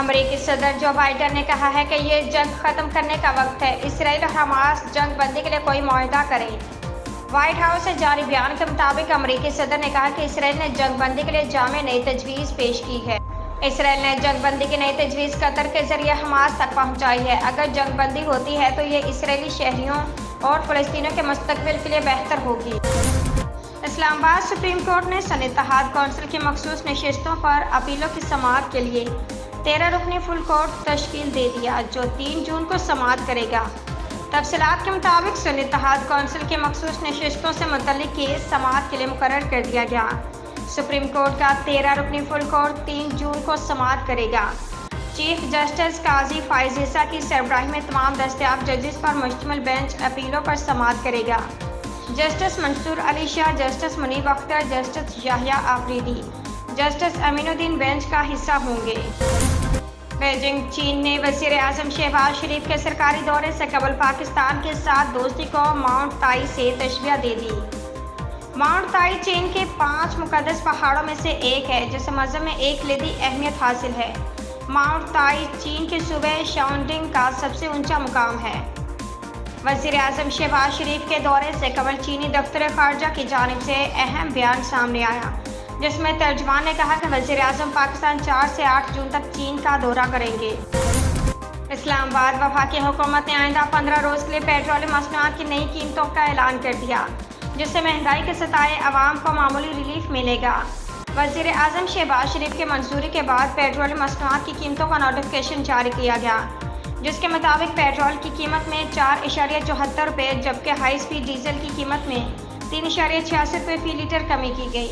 अमेरिकी सदर जो बाइडन ने कहा है कि ये जंग खत्म करने का वक्त है। इसराइल और हमास जंग बंदी के लिए कोई मुआहदा करें। व्हाइट हाउस से जारी बयान के मुताबिक अमेरिकी सदर ने कहा कि इसराइल ने जंग बंदी के लिए जामे नई तजवीज़ पेश की है। इसराइल ने जंग बंदी की नई तजवीज़ कतर के जरिए हमास तक पहुंचाई है। अगर जंग बंदी होती है तो ये इसराइली शहरियों और फ़लस्तीनियों के मुस्तकबिल के लिए बेहतर होगी। इस्लामाबाद सुप्रीम कोर्ट ने सन इत्तेहाद कौंसिल की मखसूस नशिस्तों पर अपीलों की समाअत के लिए 13 रुकनी फुल कोर्ट तश्कील दे दिया, जो 3 जून को समाअत करेगा। तफसीलात के मुताबिक सन इत्तेहाद कौंसिल की मखसूस नशिस्तों से मुतल्लिक केस समाअत के लिए मुकर्रर कर दिया गया। सुप्रीम कोर्ट का 13 रुकनी फुल कोर्ट 3 जून को समाअत करेगा। चीफ जस्टिस काजी फाइज ईसा की सरबराही में तमाम दस्तयाब जजेस पर मुश्तमिल बेंच अपीलों पर समाअत करेगा। Justice Mansoor Ali Shah, justice Munib Akhtar, justice Yahya Afridi, justice Aminuddin bench का हिस्सा होंगे। बीजिंग चीन ने वज़ीर आज़म शहबाज शरीफ के सरकारी दौरे से कबल पाकिस्तान के साथ दोस्ती को माउंट ताई से तशबीह दे दी। माउंट ताई चीन के 5 मुक़द्दस पहाड़ों में से एक है, जिसे मज़हब में एक कलीदी अहमियत हासिल है। माउंट ताई चीन के सूबे शाओलिंग का सबसे ऊंचा मुकाम है। वज़ीर आज़म शहबाज शरीफ के दौरे से कबल चीनी दफ्तर ख़ारजा की जानिब से अहम बयान सामने आया, जिसमें तर्जुमान ने कहा कि वज़ीर आज़म पाकिस्तान 4 से 8 जून तक चीन का दौरा करेंगे। इस्लामाबाद वफाकी हुकूमत ने आइंदा 15 रोज़ के लिए पेट्रोलियम मसनूआत की नई कीमतों का ऐलान कर दिया, जिससे महंगाई के सताए अवाम को मामूली रिलीफ मिलेगा। वज़ीर आज़म शहबाज शरीफ के मंजूरी के बाद पेट्रोलियम मसनूआत की कीमतों का नोटिफिकेशन जारी किया गया, जिसके मुताबिक पेट्रोल की कीमत में 4.74 रुपये, जबकि हाई स्पीड डीजल की कीमत में 3.66 रुपये फ़ी लीटर कमी की गई।